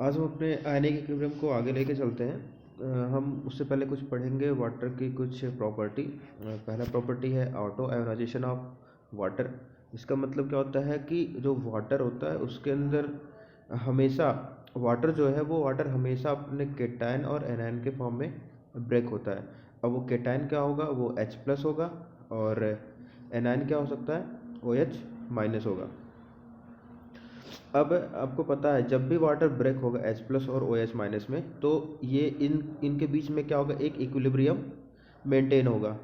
आज हम अपने आयनिक इक्विलिब्रियम को आगे लेके चलते हैं। हम उससे पहले कुछ पढ़ेंगे वाटर की कुछ प्रॉपर्टी। पहला प्रॉपर्टी है ऑटो आयोनाइजेशन ऑफ वाटर। इसका मतलब क्या होता है कि जो वाटर होता है उसके अंदर हमेशा वाटर जो है वो वाटर हमेशा अपने केटायन और एनायन के फॉर्म में ब्रेक होता है। अब वो केटायन क्या होगा, वो H प्लस होगा, और एनायन क्या हो सकता है, OH माइनस होगा। अब आपको पता है जब भी वाटर ब्रेक होगा H प्लस और OH माइनस में, तो ये इनके बीच में क्या होगा, एक इक्विलिब्रियम मेंटेन होगा,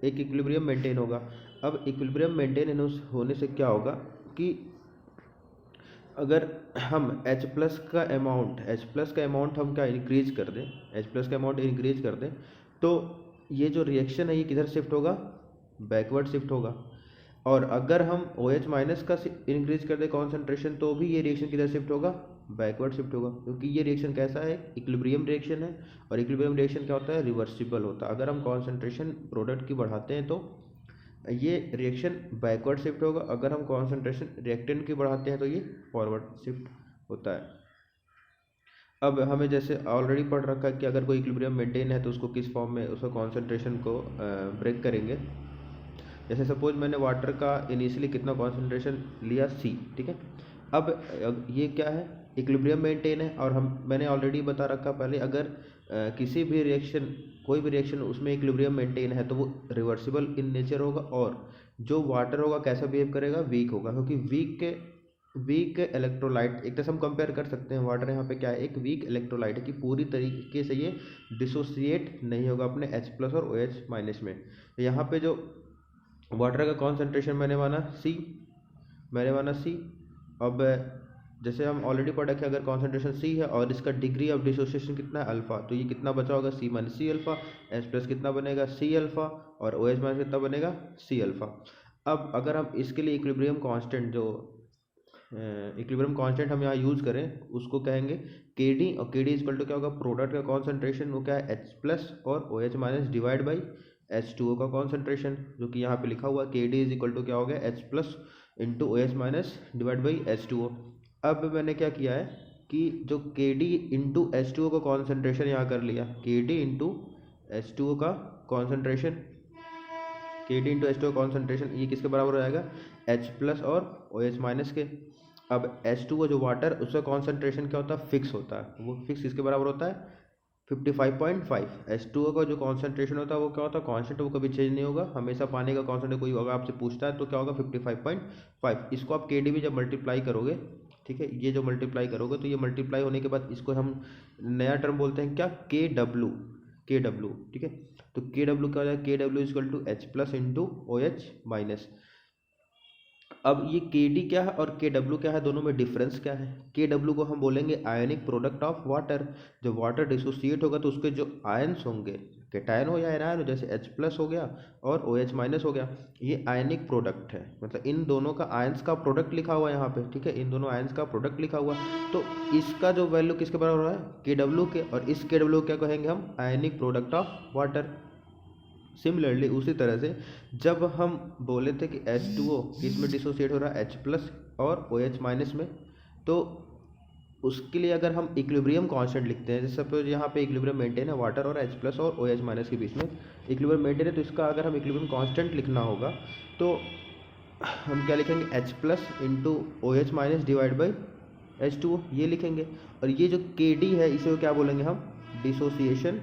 एक इक्विलिब्रियम मेंटेन होगा। अब इक्विलिब्रियम मेंटेन होने से क्या होगा कि अगर हम H प्लस का अमाउंट हम क्या इंक्रीज कर दें, H प्लस का अमाउंट इंक्रीज कर दें, तो ये जो रिएक्शन है ये किधर शिफ्ट होगा, बैकवर्ड शिफ्ट होगा। और अगर हम OH माइनस का इंक्रीज कर दें कॉन्सेंट्रेशन, तो भी ये रिएक्शन किधर शिफ्ट होगा, बैकवर्ड शिफ्ट होगा, क्योंकि ये रिएक्शन कैसा है, इक्विलिब्रियम रिएक्शन है। और इक्विलिब्रियम रिएक्शन क्या होता है, रिवर्सिबल होता है। अगर हम कॉन्सेंट्रेशन प्रोडक्ट की बढ़ाते हैं तो ये रिएक्शन बैकवर्ड शिफ्ट होगा, अगर हम कॉन्सेंट्रेशन रिएक्टेंट की बढ़ाते हैं तो ये फॉरवर्ड शिफ्ट होता है। अब हमें जैसे ऑलरेडी पढ़ रखा है कि अगर कोई इक्विलिब्रियम मेंटेन है तो उसको किस फॉर्म में, उसका कॉन्सेंट्रेशन को ब्रेक करेंगे। जैसे सपोज मैंने वाटर का इनिशियली कितना कॉन्सेंट्रेशन लिया, C, ठीक है। अब ये क्या है, इक्विलिब्रियम मेंटेन है, और मैंने ऑलरेडी बता रखा पहले, अगर किसी भी रिएक्शन, कोई भी रिएक्शन उसमें इक्विलिब्रियम मेंटेन है तो वो रिवर्सिबल इन नेचर होगा। और जो वाटर होगा कैसा बिहेव करेगा, वीक होगा, क्योंकि वीक इलेक्ट्रोलाइट एक तरह से हम कंपेयर कर सकते हैं। वाटर यहाँ पे क्या है, एक वीक इलेक्ट्रोलाइट है कि पूरी तरीके से ये डिसोसिएट नहीं होगा अपने H प्लस और OH माइनस में। यहाँ पे जो वाटर का कॉन्सेंट्रेशन मैंने माना सी। अब जैसे हम ऑलरेडी पढ़ रखे, अगर कॉन्सेंट्रेशन C है और इसका डिग्री ऑफ डिसोसिएशन कितना है, अल्फा, तो ये कितना बचा होगा, C minus C alpha. H plus कितना बनेगा, C अल्फा, और OH माइनस कितना बनेगा, C अल्फा। अब अगर हम इसके लिए इक्विलिब्रियम कांस्टेंट हम यहाँ यूज़ करें, उसको कहेंगे KD, और KD इक्वल टू क्या होगा, प्रोडक्ट का कॉन्सेंट्रेशन, वो क्या है, H प्लस और OH minus divide by H2O का कॉन्सेंट्रेशन, जो कि यहाँ पे लिखा हुआ KD इज इक्वल टू क्या हो गया, H plus into OH minus divide by H2O। अब मैंने क्या किया है कि जो KD इंटू H2O का कॉन्सेंट्रेशन यहाँ कर लिया, KD इंटू H2O का concentration, KD into H2O concentration, ये किसके बराबर हो जाएगा, H प्लस और OH माइनस के। अब H2O जो वाटर, उसका कॉन्सेंट्रेशन क्या होता है, फिक्स होता है। वो फिक्स किसके बराबर होता है, 55.5। H2O का जो कॉन्सेंट्रेशन होता है वो क्या होता है, कांस्टेंट, वो कभी चेंज नहीं होगा, हमेशा पानी का कॉन्सेंट्रेशन कोई अगर आपसे पूछता है तो क्या होगा, 55.5। इसको आप KD भी जब मल्टीप्लाई करोगे, ठीक है, ये जो मल्टीप्लाई करोगे तो ये मल्टीप्लाई होने के बाद इसको हम नया टर्म बोलते हैं क्या, KW, ठीक है। तो KW क्या हो जाएगा, KW equal to H plus into OH minus. अब ये KD क्या है और KW क्या है, दोनों में डिफरेंस क्या है। KW को हम बोलेंगे आयनिक प्रोडक्ट ऑफ वाटर। जब वाटर डिसोसिएट होगा तो उसके जो आयन्स होंगे, केटायन हो या एनायन हो, जैसे H प्लस हो गया और OH माइनस हो गया, ये आयनिक प्रोडक्ट है। मतलब इन दोनों का आयन्स का प्रोडक्ट लिखा हुआ है यहाँ पे, ठीक है, इन दोनों आयन्स का प्रोडक्ट लिखा हुआ है। तो इसका जो वैल्यू किसके बराबर हो रहा है, KW के, और इस KW क्या कहेंगे हम, ionic product of water. Similarly उसी तरह से जब हम बोले थे कि H2O किसमें डिसोसिएट हो रहा है, H प्लस और OH माइनस में, तो उसके लिए अगर हम इक्विलिब्रियम कांस्टेंट लिखते हैं, जैसे सपोज यहाँ पे इक्विलिब्रियम मेंटेन है वाटर और H प्लस और OH माइनस के बीच में इक्विलिब्रियम मेंटेन है, तो इसका अगर हम इक्विलिब्रियम कांस्टेंट लिखना होगा तो हम क्या लिखेंगे, H plus into OH minus divide by H2O, ये लिखेंगे। और ये जो KD है इसे क्या बोलेंगे हम, डिसोसिएशन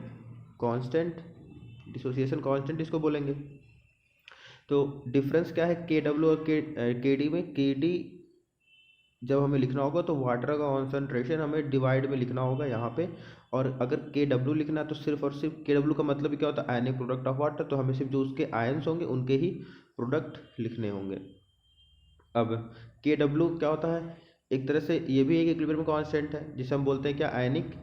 कांस्टेंट, इसको बोलेंगे। तो डिफरेंस क्या है KW और KD में, KD जब हमें लिखना होगा तो वाटर का कॉन्सेंट्रेशन हमें डिवाइड में लिखना होगा यहाँ पे, और अगर KW लिखना है तो सिर्फ और सिर्फ KW का मतलब क्या होता है, आयनिक प्रोडक्ट ऑफ वाटर, तो हमें सिर्फ जो उसके आयन्स होंगे उनके ही प्रोडक्ट लिखने होंगे। अब KW क्या होता है, एक तरह से ये भी एक इक्विलिब्रियम कांस्टेंट है, जिसे हम बोलते हैं क्या, आयनिक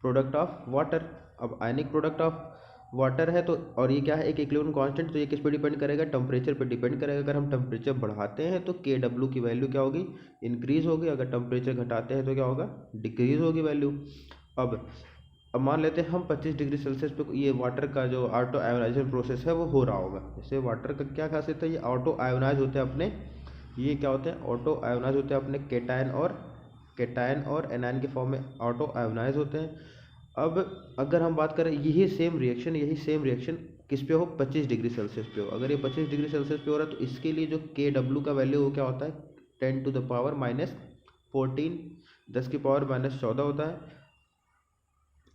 प्रोडक्ट ऑफ वाटर। अब आयनिक प्रोडक्ट ऑफ वाटर है तो, और ये क्या है, एक इक्विलिब्रियम कांस्टेंट, तो ये किस पे डिपेंड करेगा, टेम्परेचर पे डिपेंड करेगा। अगर हम टेम्परेचर बढ़ाते हैं तो KW की वैल्यू क्या होगी, इंक्रीज होगी, अगर टेम्परेचर घटाते हैं तो क्या होगा, डिक्रीज होगी वैल्यू। अब मान लेते हैं हम 25 डिग्री सेल्सियस पे ये वाटर का जो ऑटो आयोनाइजेशन प्रोसेस है वो हो रहा होगा। जैसे वाटर का क्या खासियत है, ये ऑटो आयोनाइज होते हैं अपने, ये क्या होते हैं, ऑटो आयोनाइज होते हैं अपने केटायन और कैटायन और एनायन के फॉर्म में ऑटो आयोनाइज होते हैं। अब अगर हम बात करें यही सेम रिएक्शन किस पे हो, 25 डिग्री सेल्सियस पे हो। अगर ये 25 डिग्री सेल्सियस पे हो रहा है तो इसके लिए जो के डब्ल्यू का वैल्यू वो क्या होता है, 10⁻⁻14, 10⁻14 होता है।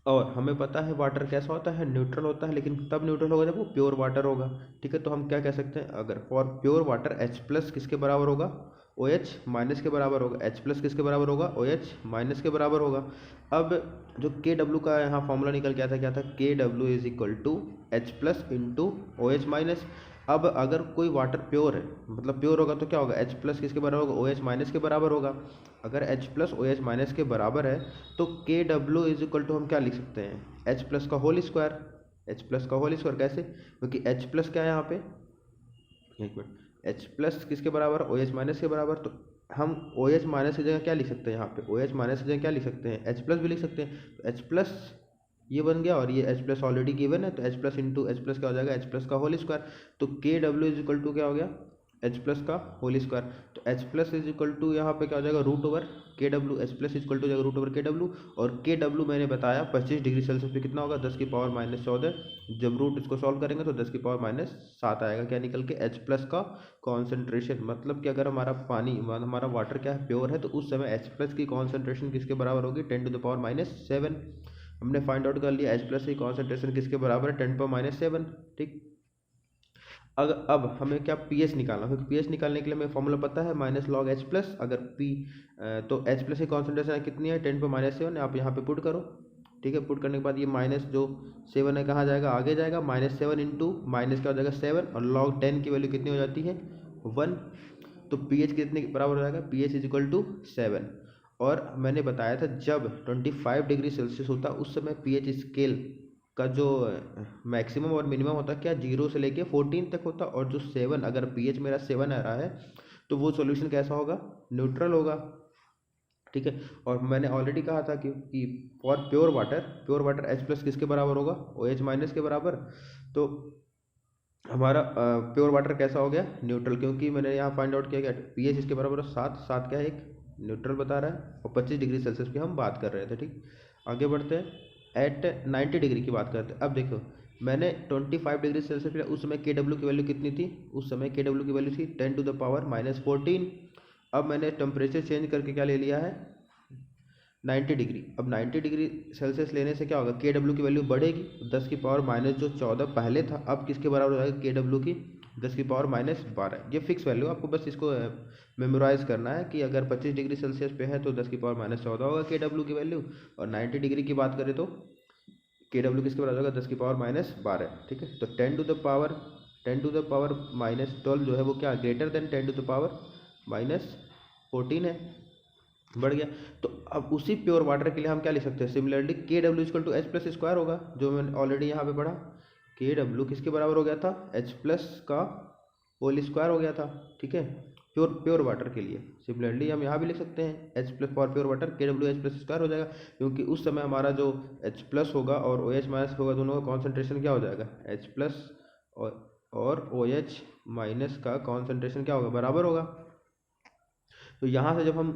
और हमें पता है वाटर कैसा होता है, न्यूट्रल होता है, लेकिन तब न्यूट्रल होगा जब वो प्योर वाटर होगा। ठीक है, तो हम क्या कह सकते हैं, अगर for pure water H plus किसके बराबर होगा, OH माइनस के बराबर होगा। H प्लस किसके बराबर होगा, OH माइनस के बराबर होगा। अब जो के डब्ल्यू का यहाँ फॉर्मूला निकल के क्या था, K W is equal to H plus into OH minus. अब अगर कोई वाटर प्योर है, मतलब प्योर होगा तो क्या होगा, H प्लस किसके बराबर होगा, OH माइनस के बराबर होगा। अगर H प्लस OH माइनस के बराबर है तो के डब्ल्यू इज इक्वल टू हम क्या लिख सकते हैं, H प्लस का होल स्क्वायर। H प्लस का होल स्क्वायर कैसे, क्योंकि H प्लस क्या है यहाँ पे, एक मिनट, H प्लस किसके बराबर, OH माइनस के बराबर। तो हम OH माइनस की जगह क्या लिख सकते हैं, यहाँ पे OH माइनस की जगह क्या लिख सकते हैं, H प्लस भी लिख सकते हैं। तो H प्लस ये बन गया और ये H प्लस ऑलरेडी गिवन है, तो H plus into H plus क्या हो जाएगा, H प्लस का होल स्क्वायर। तो के डब्ल्यू इज इक्वल टू क्या हो गया, H प्लस का होल स्क्वायर। तो H plus is equal to यहाँ पे क्या हो जाएगा, root over K W. H plus is equal to जाएगा रूट ओवर के डब्ल्यू। और के डब्ल्यू मैंने बताया 25 डिग्री सेल्सियस पे कितना होगा, 10⁻⁻14। जब रूट इसको सॉल्व करेंगे तो 10⁻⁷ आएगा, क्या निकल के, H प्लस का कॉन्सेंट्रेशन। मतलब कि अगर हमारा पानी, हमारा वाटर क्या है, प्योर है, तो उस समय H प्लस की कॉन्सेंट्रेशन किसके बराबर होगी, 10⁻⁻7। हमने फाइंड आउट कर लिया H प्लस की कॉन्सेंट्रेशन किसके बराबर है, 10⁻⁷। ठीक। अब हमें क्या पीएच निकालना, क्योंकि पीएच निकालने के लिए हमें फॉर्मूला पता है, माइनस लॉग H प्लस। अगर पी तो H प्लस की कॉन्सेंट्रेशन कितनी है, 10⁻⁷। आप यहाँ पे पुट करो। ठीक है, पुट करने के बाद ये माइनस जो 7 है कहाँ जाएगा, आगे जाएगा। -7 इंटू माइनस क्या हो जाएगा 7, और लॉग 10 की वैल्यू कितनी हो जाती है, 1। तो पीएच कितने बराबर हो जाएगा, पीएच इज इक्वल टू 7। और मैंने बताया था जब 25 डिग्री सेल्सियस होता उस समय पीएच स्केल का जो मैक्सिमम और मिनिमम होता है क्या, 0 से लेके 14 तक होता। और जो 7, अगर पीएच मेरा 7 आ रहा है तो वो सॉल्यूशन कैसा होगा, न्यूट्रल होगा। ठीक है, और मैंने ऑलरेडी कहा था कि for pure water H plus किसके बराबर होगा, OH माइनस के बराबर। तो हमारा प्योर वाटर कैसा हो गया, न्यूट्रल, क्योंकि मैंने यहाँ फाइंड आउट किया क्या, पीएच इसके बराबर है 7 क्या है, एक न्यूट्रल बता रहा है, और 25 डिग्री सेल्सियस की हम बात कर रहे थे। ठीक, आगे बढ़ते हैं, एट 90 डिग्री की बात करते हैं। अब देखो मैंने 25 डिग्री सेल्सियस पे उस समय के डब्ल्यू की वैल्यू कितनी थी, उस समय के डब्ल्यू की वैल्यू थी 10⁻⁻14। अब मैंने टेम्परेचर चेंज करके क्या ले लिया है, 90 डिग्री। अब 90 डिग्री सेल्सियस लेने से क्या होगा, के डब्ल्यू की वैल्यू बढ़ेगी, 10⁻⁻14 पहले था, अब किसके बराबर हो जाएगा, के डब्ल्यू की 10⁻⁻12। ये फिक्स वैल्यू, आपको बस इसको मेमोराइज करना है कि अगर 25 डिग्री सेल्सियस पे है तो 10⁻⁻14 होगा के डब्ल्यू की वैल्यू, और 90 डिग्री की बात करें तो के डब्ल्यू किसके बराबर होगा, 10⁻⁻12। ठीक है, तो 10⁻⁻12 जो है वो क्या, ग्रेटर देन 10⁻⁻14 है, बढ़ गया। तो अब उसी प्योर वाटर के लिए हम क्या लिख सकते हैं, similarly K W equal to H plus square होगा, जो मैंने ऑलरेडी यहाँ पे पढ़ा। के डब्ल्यू किसके बराबर हो गया था, H प्लस का होल स्क्वायर हो गया था। ठीक है, प्योर वाटर के लिए सिमिलरली हम यहाँ भी लिख सकते हैं, H plus for pure water के डब्ल्यू H प्लस स्क्वायर हो जाएगा, क्योंकि उस समय हमारा जो H प्लस होगा और OH माइनस होगा, दोनों का कॉन्सेंट्रेशन क्या हो जाएगा, H प्लस और OH माइनस का कॉन्सेंट्रेशन क्या होगा, बराबर होगा। तो यहाँ से जब हम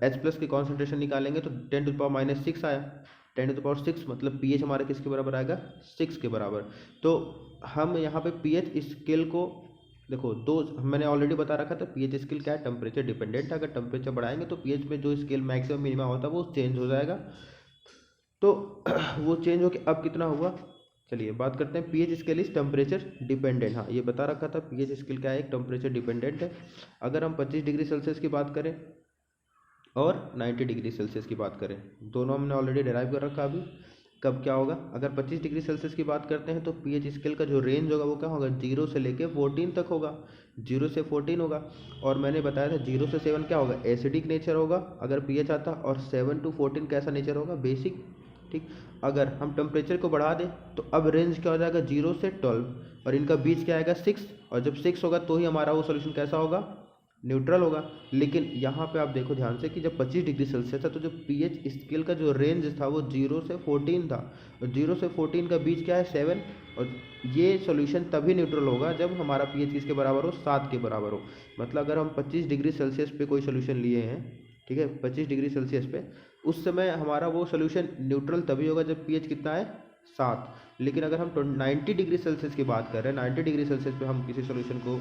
H प्लस की कॉन्सेंट्रेशन निकालेंगे तो 10⁻⁻6 आया, 10⁻6 मतलब पीएच हमारे किसके बराबर आएगा, 6 के बराबर। तो हम यहाँ पे पीएच स्केल को देखो, दो मैंने ऑलरेडी बता रखा था, पीएच स्केल क्या है, टेम्परेचर डिपेंडेंट है। अगर टेम्परेचर बढ़ाएंगे तो पीएच में जो स्केल मैक्सिमम मिनिमम होता है वो चेंज हो जाएगा। तो वो चेंज होकर अब कितना हुआ, चलिए बात करते हैं। PH scale is temperature dependent, हाँ ये बता रखा था, पीएच स्केल क्या है, एक टेम्परेचर डिपेंडेंट है। अगर हम 25 डिग्री सेल्सियस की बात करें और 90 डिग्री सेल्सियस की बात करें, दोनों हमने ऑलरेडी डिराइव कर रखा। अभी कब क्या होगा, अगर 25 डिग्री सेल्सियस की बात करते हैं तो पीएच स्केल का जो रेंज होगा वो क्या होगा, 0 से लेके 14 तक होगा, 0 से 14 होगा। और मैंने बताया था 0 से 7 क्या होगा, एसिडिक नेचर होगा अगर पीएच आता, और 7 to 14 कैसा नेचर होगा, बेसिक। ठीक, अगर हम टेम्परेचर को बढ़ा दें तो अब रेंज क्या हो जाएगा, 0 से 12, और इनका बीच क्या आएगा, 6। और जब 6 होगा तो ही हमारा वो सोल्यूशन कैसा होगा, न्यूट्रल होगा। लेकिन यहाँ पे आप देखो ध्यान से कि जब 25 डिग्री सेल्सियस था तो जो पीएच स्केल का जो रेंज था वो 0 से 14 था, और 0 से 14 का बीच क्या है, 7। और ये सॉल्यूशन तभी न्यूट्रल होगा जब हमारा पीएच किसके बराबर हो, 7 के बराबर हो। मतलब अगर हम 25 डिग्री सेल्सियस पे कोई सोल्यूशन लिए हैं, ठीक है, 25 डिग्री सेल्सियस पे, उस समय हमारा वो सोल्यूशन न्यूट्रल तभी होगा जब पीएच कितना है 7। लेकिन अगर हम 90 डिग्री सेल्सियस की बात कर रहे हैं, 90 डिग्री सेल्सियस पे हम किसी सोल्यूशन को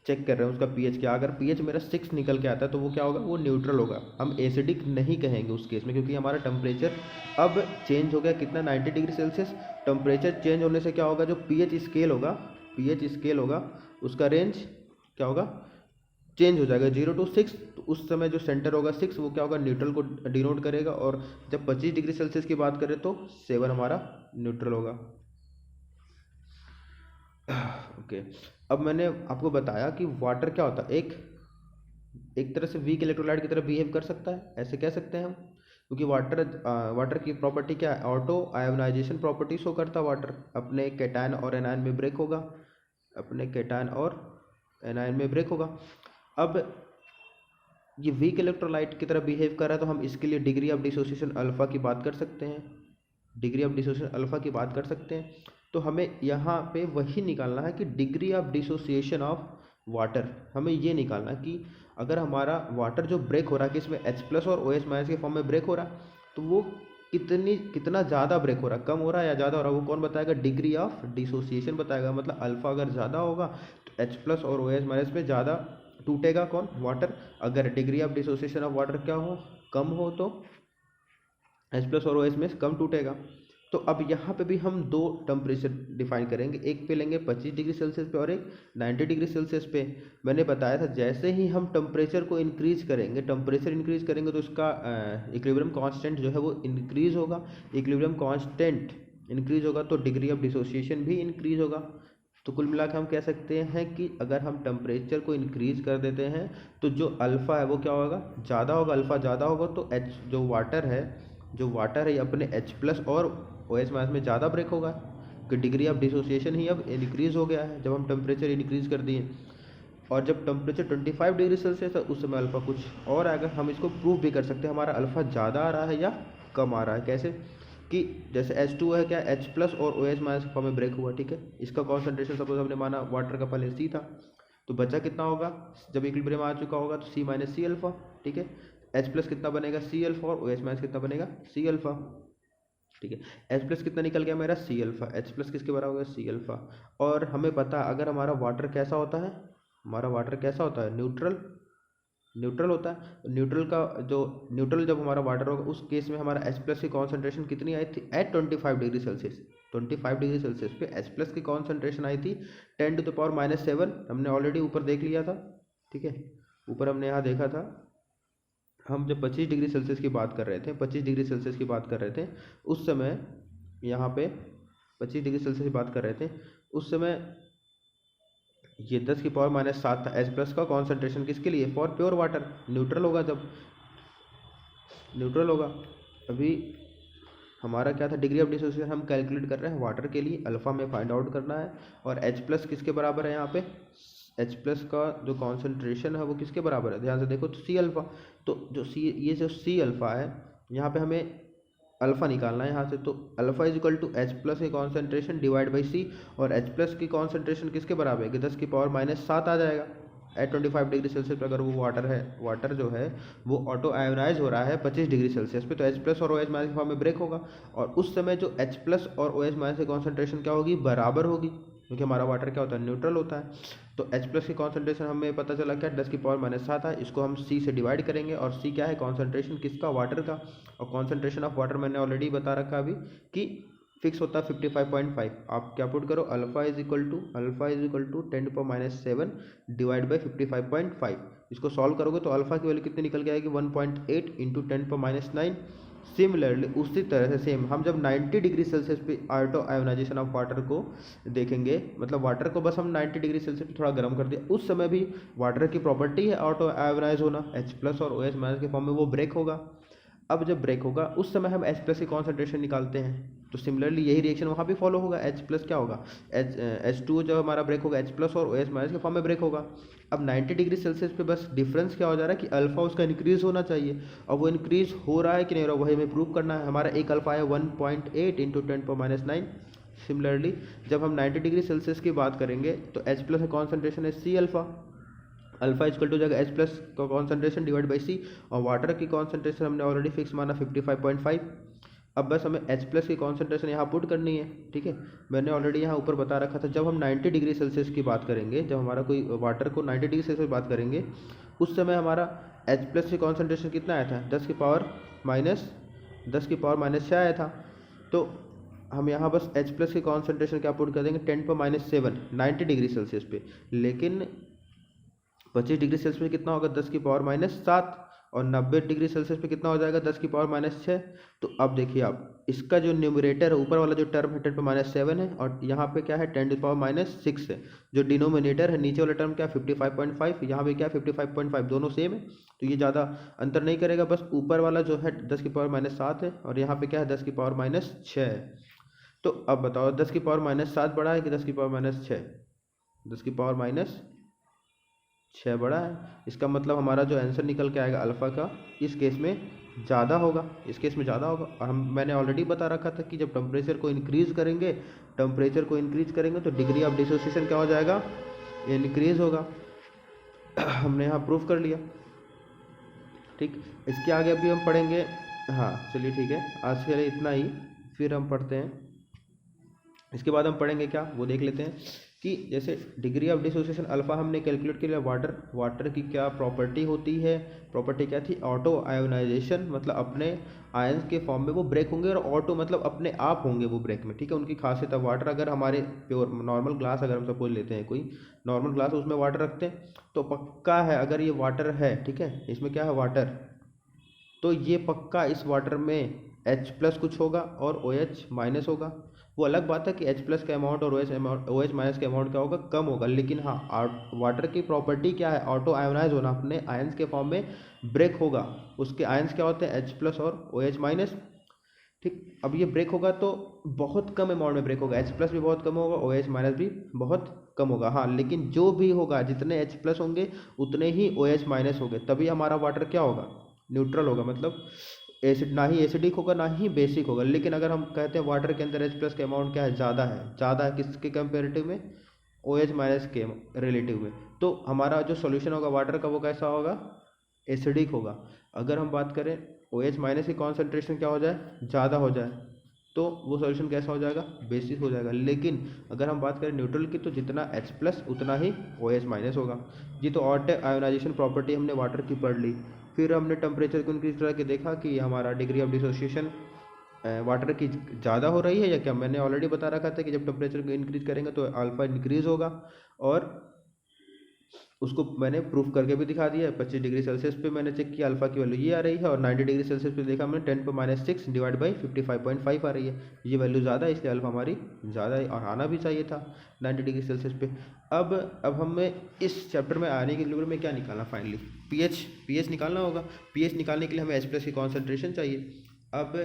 चेक कर रहे हैं उसका पीएच क्या, अगर पीएच मेरा 6 निकल के आता है तो वो क्या होगा, वो न्यूट्रल होगा। हम एसिडिक नहीं कहेंगे उस केस में, क्योंकि हमारा टेम्परेचर अब चेंज हो गया कितना, 90 डिग्री सेल्सियस। टेम्परेचर चेंज होने से क्या होगा, जो पीएच स्केल होगा उसका रेंज क्या होगा, चेंज हो जाएगा 0 to 6। तो उस समय जो सेंटर होगा 6 वो क्या होगा, न्यूट्रल को डिनोट करेगा। और जब 25 डिग्री सेल्सियस की बात करें तो 7 हमारा न्यूट्रल होगा। ओके, अब मैंने आपको बताया कि वाटर क्या होता है, एक तरह से वीक इलेक्ट्रोलाइट की तरह बिहेव कर सकता है, ऐसे कह सकते हैं हम, क्योंकि वाटर की प्रॉपर्टी क्या है, ऑटो आयोनाइजेशन प्रॉपर्टी शो करता है वाटर। अपने कैटायन और एनायन में ब्रेक होगा, अब ये वीक इलेक्ट्रोलाइट की तरह बिहेव कर रहा है, तो हम इसके लिए डिग्री ऑफ डिसोसिएशन अल्फा की बात कर सकते हैं। तो हमें यहाँ पे वही निकालना है कि degree of dissociation of water, हमें ये निकालना है कि अगर हमारा वाटर जो ब्रेक हो रहा है कि इसमें H+ और OH- के फॉर्म में ब्रेक हो रहा है, तो वो कितना ज़्यादा ब्रेक हो रहा है, कम हो रहा है या ज़्यादा हो रहा है, वो कौन बताएगा, डिग्री ऑफ डिसोसिएशन बताएगा। मतलब अल्फ़ा अगर ज़्यादा होगा तो H+ और OH- में ज़्यादा टूटेगा कौन, वाटर। अगर degree of dissociation of water क्या हो, कम हो, तो H+ और OH में कम टूटेगा। तो अब यहाँ पे भी हम दो टेम्परेचर डिफाइन करेंगे, एक पे लेंगे 25 डिग्री सेल्सियस पे और एक 90 डिग्री सेल्सियस पे। मैंने बताया था जैसे ही हम टेम्परेचर को इंक्रीज करेंगे तो इसका इक्विलिब्रियम कांस्टेंट जो है वो इंक्रीज होगा। इक्विलिब्रियम कांस्टेंट इंक्रीज होगा तो डिग्री ऑफ डिसोसिएशन भी इंक्रीज होगा। तो कुल मिलाकर हम कह सकते हैं कि अगर हम टेम्परेचर को इंक्रीज कर देते हैं तो जो अल्फ़ा है वो क्या होगा, ज़्यादा होगा। अल्फ़ा ज़्यादा होगा तो जो वाटर है अपने H+ और OH- में ज़्यादा ब्रेक होगा, कि डिग्री ऑफ डिसोसिएशन ही अब इंक्रीज़ हो गया है जब हम टेम्परेचर इंक्रीज़ कर दिए। और जब टेम्परेचर 25 डिग्री सेल्सियस है उस समय अल्फ़ा कुछ और आएगा। हम इसको प्रूव भी कर सकते हैं हमारा अल्फ़ा ज़्यादा आ रहा है या कम आ रहा है। कैसे कि जैसे H2 है, क्या H+ और OH- के फॉर्म में ब्रेक हुआ, ठीक है। इसका कॉन्सेंट्रेशन सपोज हमने माना वाटर का पहले C था, तो बचा कितना होगा, जब इक्विलिब्रियम आ चुका होगा तो C - C अल्फ़ा, ठीक है। H+ कितना बनेगा C अल्फ़ा और OH- कितना बनेगा C अल्फ़ा, ठीक है। H+ कितना निकल गया मेरा C अल्फ़ा, H+ किसके बराबर होगा C अल्फ़ा। और हमें पता अगर हमारा वाटर कैसा होता है, न्यूट्रल होता है। न्यूट्रल जब हमारा वाटर होगा उस केस में हमारा H+ की कॉन्सेंट्रेशन कितनी आई थी at 25 degree Celsius. 25 degree Celsius पे H+ की कॉन्सेंट्रेशन आई थी 10⁻⁻7। हमने ऑलरेडी ऊपर देख लिया था, ठीक है। ऊपर हमने यहाँ देखा था, हम जब 25 डिग्री सेल्सियस की बात कर रहे थे उस समय यहाँ पे 25 डिग्री सेल्सियस की बात कर रहे थे उस समय ये 10⁻⁻7 था। H+ का कॉन्सेंट्रेशन किसके लिए, फॉर प्योर वाटर, न्यूट्रल होगा। अभी हमारा क्या था, डिग्री ऑफ डिसोसिएशन हम कैलकुलेट कर रहे हैं वाटर के लिए, अल्फ़ा में फाइंड आउट करना है। और H+ किसके बराबर है, यहाँ पे H+ का जो कॉन्सेंट्रेशन है वो किसके बराबर है, ध्यान से देखो तो C अल्फ़ा। तो जो C अल्फ़ा है, यहाँ पे हमें अल्फ़ा निकालना है यहाँ से। तो अल्फ़ा H+ की कॉन्सेंट्रेशन डिवाइड बाई C, और H+ की कॉन्सेंट्रेशन किसके बराबर है कि 10⁻⁷ आ जाएगा एट 25 डिग्री सेल्सियस पे। अगर वो वाटर जो है वो ऑटो आयोनाइज हो रहा है 25 डिग्री सेल्सियस पे, तो H+ और OH- के फॉर्म में ब्रेक होगा। और उस समय जो H+ और OH- की कॉन्सेंट्रेशन क्या होगी, बराबर होगी, क्योंकि हमारा वाटर क्या होता है, न्यूट्रल होता है। तो H+ की कॉन्सेंट्रेशन हमें पता चला क्या, 10⁻⁷ है। इसको हम C से डिवाइड करेंगे, और C क्या है, कॉन्सेंट्रेशन किसका, वाटर का। और कॉन्सेंट्रेशन ऑफ वाटर मैंने ऑलरेडी बता रखा अभी कि फिक्स होता है 55.5। आप क्या पुट करो, alpha is equal to 10⁻⁷ divide by 55.5। इसको सॉल्व करोगे तो अल्फ़ा की वैल्यू कितनी निकल के आएगी, 1.8 इंटू 10⁻⁹। सिमिलरली उसी तरह से सेम हम जब 90 डिग्री सेल्सियस पे ऑटो आयोनाइजेशन ऑफ वाटर को देखेंगे, मतलब वाटर को बस हम 90 डिग्री सेल्सियस पे थोड़ा गर्म कर दिया, उस समय भी वाटर की प्रॉपर्टी है ऑटो आयोनाइज होना, H+ और OH- के फॉर्म में वो ब्रेक होगा। अब जब ब्रेक होगा उस समय हम H+ की कॉन्सेंट्रेशन निकालते हैं, तो सिमिलरली यही रिएक्शन वहाँ भी फॉलो होगा। H+ क्या होगा, H2 जब हमारा ब्रेक होगा H+ और OH- के फॉर्म में ब्रेक होगा। अब 90 डिग्री सेल्सियस पे बस डिफरेंस क्या हो जा रहा है कि अल्फ़ा उसका इंक्रीज होना चाहिए, और वो इंक्रीज हो रहा है कि नहीं हो रहा, वही हमें प्रूव करना है। हमारा एक अल्फ़ा है 1.8 इंटू 10⁻⁹। सिमिलरली जब हम 90 डिग्री सेल्सियस की बात करेंगे तो H+ की कॉन्सेंट्रेशन है C alpha, alpha equal to जाएगा एच प्लस का कॉन्सेंट्रेशन डिवाइड बाई सी, और वाटर की कॉन्सेंट्रेशन हमने ऑलरेडी फिक्स माना 55.5। अब बस हमें एच प्लस की कॉन्सेंट्रेशन यहाँ पुट करनी है, ठीक है। मैंने ऑलरेडी यहाँ ऊपर बता रखा था, जब हम 90 डिग्री सेल्सियस की बात करेंगे, जब हमारा कोई वाटर को 90 डिग्री सेल्सियस बात करेंगे, उस समय हमारा एच प्लस की कॉन्सेंट्रेशन कितना आया था, 10 की पावर माइनस 6 आया था। तो हम यहाँ बस एच प्लस की कॉन्सेंट्रेशन क्या पुट कर देंगे, 10⁻⁷ 90 डिग्री सेल्सियस पे। लेकिन 25 डिग्री सेल्सियस पे कितना होगा, 10⁻⁷, और 90 डिग्री सेल्सियस पे कितना हो जाएगा, 10⁻⁶। तो अब देखिए आप, इसका जो न्यूमरेटर है, ऊपर वाला जो टर्म है 10⁻⁷ है, और यहाँ पे क्या है 10⁻�6 है। जो डिनोमिनेटर है, नीचे वाला टर्म क्या 55.5, यहाँ पे क्या 55.5, दोनों सेम है, तो ये ज़्यादा अंतर नहीं करेगा। बस ऊपर वाला जो है 10⁻⁷ है, और यहाँ पे क्या है 10⁻�6 है। तो अब बताओ 10⁻⁷ बड़ा है कि 10⁻�6? 10⁻�6 बड़ा है। इसका मतलब हमारा जो आंसर निकल के आएगा अल्फ़ा का, इस केस में ज़्यादा होगा, इस केस में ज़्यादा होगा। और मैंने ऑलरेडी बता रखा था कि जब टेम्परेचर को इंक्रीज़ करेंगे तो डिग्री ऑफ डिसोसिएशन क्या हो जाएगा, इंक्रीज़ होगा। हमने यहाँ प्रूफ कर लिया, ठीक। इसके आगे अभी हम पढ़ेंगे, हाँ चलिए ठीक है, आज के लिए इतना ही, फिर हम पढ़ते हैं। इसके बाद हम पढ़ेंगे क्या, वो देख लेते हैं कि जैसे डिग्री ऑफ डिसोसिएशन अल्फ़ा हमने कैलकुलेट किया, वाटर की क्या प्रॉपर्टी होती है। प्रॉपर्टी क्या थी, ऑटो आयोनाइजेशन, मतलब अपने आयंस के फॉर्म में वो ब्रेक होंगे, और ऑटो मतलब अपने आप होंगे वो ब्रेक में, ठीक है। उनकी खासियत है, वाटर अगर हमारे प्योर नॉर्मल ग्लास, अगर हम सपोज लेते हैं कोई नॉर्मल ग्लास, उसमें वाटर रखते हैं, तो पक्का है अगर ये वाटर है, ठीक है, इसमें क्या है वाटर, तो ये पक्का इस वाटर में H+ कुछ होगा और OH- होगा। वो अलग बात है कि H+ का अमाउंट और OH- का अमाउंट क्या होगा, कम होगा। लेकिन हाँ, वाटर की प्रॉपर्टी क्या है, ऑटो आयोनाइज होना, अपने आयंस के फॉर्म में ब्रेक होगा। उसके आयंस क्या होते हैं, H+ और OH-, ठीक। अब ये ब्रेक होगा तो बहुत कम अमाउंट में ब्रेक होगा, H+ भी बहुत कम होगा, OH- भी बहुत कम होगा। हाँ, लेकिन जो भी होगा, जितने H+ होंगे उतने ही OH- होंगे, तभी हमारा वाटर क्या होगा, न्यूट्रल होगा। मतलब एसिड, ना ही एसिडिक होगा ना ही बेसिक होगा। लेकिन अगर हम कहते हैं वाटर के अंदर H+ का अमाउंट क्या है, ज़्यादा है किसके कंपेरेटिव में, OH- के रिलेटिव में, तो हमारा जो सॉल्यूशन होगा वाटर का वो कैसा होगा, एसिडिक होगा। अगर हम बात करें OH- की कॉन्सेंट्रेशन क्या हो जाए, ज़्यादा हो जाए, तो वो सॉल्यूशन कैसा हो जाएगा, बेसिक हो जाएगा। लेकिन अगर हम बात करें न्यूट्रल की, तो जितना H+ उतना ही OH- होगा। ये तो ऑटो आयोनाइजेशन प्रॉपर्टी हमने वाटर की पढ़ ली। फिर हमने टेम्परेचर को इंक्रीज करके देखा कि हमारा डिग्री ऑफ डिसोसिएशन वाटर की ज़्यादा हो रही है या क्या। मैंने ऑलरेडी बता रखा था कि जब टेम्परेचर को इंक्रीज करेंगे तो अल्फ़ा इंक्रीज होगा, और उसको मैंने प्रूफ करके भी दिखा दिया है। 25 डिग्री सेल्सियस पे मैंने चेक किया, अल्फ़ा की वैल्यू ये आ रही है, और 90 डिग्री सेल्सियस पे देखा मैंने 10⁻⁶ डिवाइड बाई 55.5 आ रही है। ये वैल्यू ज़्यादा है, इसलिए अल्फ़ा हमारी ज़्यादा है, और आना भी चाहिए था 90 डिग्री सेल्सियस पे। अब हमें इस चैप्टर में आने के लिए में क्या निकालना, फाइनली पीएच निकालना होगा। पीएच निकालने के लिए हमें H+ की कॉन्सेंट्रेशन चाहिए। अब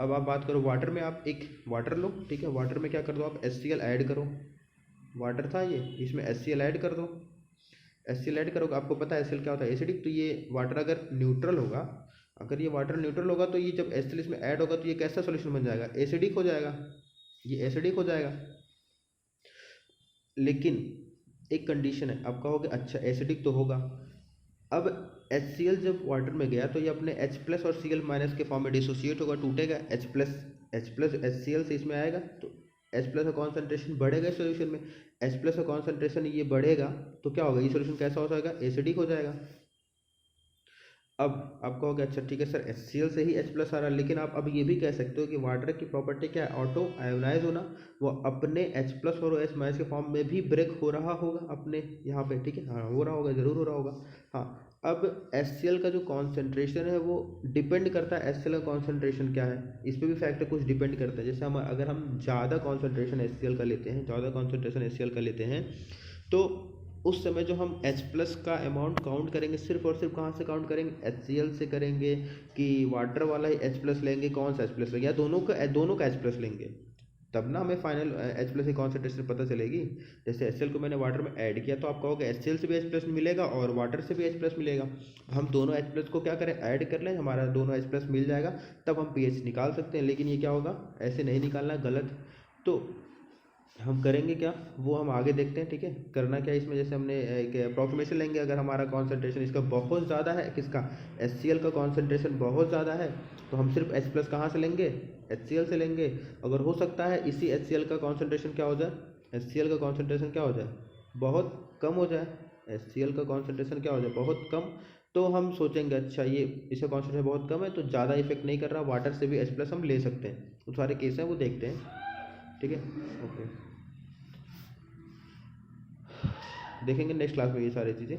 आप बात करो वाटर में, आप एक वाटर लो, ठीक है, वाटर में क्या कर दो आप, HCl ऐड करो। वाटर था ये, इसमें HCl ऐड कर दो। HCl ऐड करोगे, आपको पता है HCl क्या होता है, एसिडिक। तो ये वाटर अगर न्यूट्रल होगा, तो ये जब HCl इसमें ऐड होगा तो ये कैसा सॉल्यूशन बन जाएगा, एसिडिक हो जाएगा, ये एसिडिक हो जाएगा। लेकिन एक कंडीशन है, आप कहोगे अच्छा एसिडिक तो होगा। अब HCl जब वाटर में गया तो ये अपने H+ और Cl- के फॉर्म में डिसोसिएट होगा, टूटेगा। H+ HCl से इसमें आएगा, तो H+ का कॉन्सेंट्रेशन बढ़ेगा इस सॉल्यूशन में। H+ का कॉन्सेंट्रेशन ये बढ़ेगा तो क्या होगा, ये सॉल्यूशन कैसा हो जाएगा, एसिडिक हो जाएगा। अब आप कहोगे अच्छा ठीक है सर, HCl से ही H+ आ रहा है, लेकिन आप अब ये भी कह सकते हो कि वाटर की प्रॉपर्टी क्या है, ऑटो आयोनाइज होना। वो अपने H+ और OH- के फॉर्म में भी ब्रेक हो रहा होगा अपने यहाँ पे, ठीक है, हाँ हो रहा होगा, ज़रूर हो रहा होगा। हाँ, अब HCl का जो कॉन्सेंट्रेशन है वो डिपेंड करता है, HCl का कॉन्सेंट्रेशन क्या है इस पर भी फैक्टर कुछ डिपेंड करता है। जैसे अगर हम ज़्यादा कॉन्सेंट्रेशन HCl का लेते हैं, तो उस समय जो हम H+ का अमाउंट काउंट करेंगे, सिर्फ और सिर्फ कहाँ से काउंट करेंगे, HCl से करेंगे, कि वाटर वाला ही H+ लेंगे, कौन सा H+ लेंगे, या दोनों का H+ लेंगे, तब ना हमें फाइनल H+ की कॉन्सेंट्रेशन पता चलेगी। जैसे HCl को मैंने वाटर में ऐड किया, तो आप कहोगे HCl से भी H+ मिलेगा और वाटर से भी H+ मिलेगा। हम दोनों H+ को क्या करें, ऐड कर लें, हमारा दोनों H+ मिल जाएगा, तब हम pH निकाल सकते हैं। लेकिन ये क्या होगा, ऐसे नहीं निकालना, गलत। तो हम करेंगे क्या वो हम आगे देखते हैं, ठीक है। करना क्या इसमें, जैसे हमने एक अप्रॉक्सीमेशन लेंगे। अगर हमारा कॉन्सेंट्रेशन इसका बहुत ज़्यादा है, किसका, HCl का कॉन्सेंट्रेशन बहुत ज़्यादा है, तो हम सिर्फ H प्लस कहाँ से लेंगे, HCl से लेंगे। अगर हो सकता है इसी HCl का कॉन्सेंट्रेशन क्या हो जाए, HCl का कॉन्सेंट्रेशन क्या हो जाए, बहुत कम हो जाए। HCl का कॉन्सेंट्रेशन क्या हो जाए, बहुत कम। तो हम सोचेंगे अच्छा ये इसका कॉन्सेंट्रेशन बहुत कम है तो ज़्यादा इफेक्ट नहीं कर रहा, वाटर से भी H प्लस हम ले सकते हैं। तो सारे केस हैं वो देखते हैं, ठीक है। ओके, देखेंगे नेक्स्ट क्लास में ये सारी चीज़ें।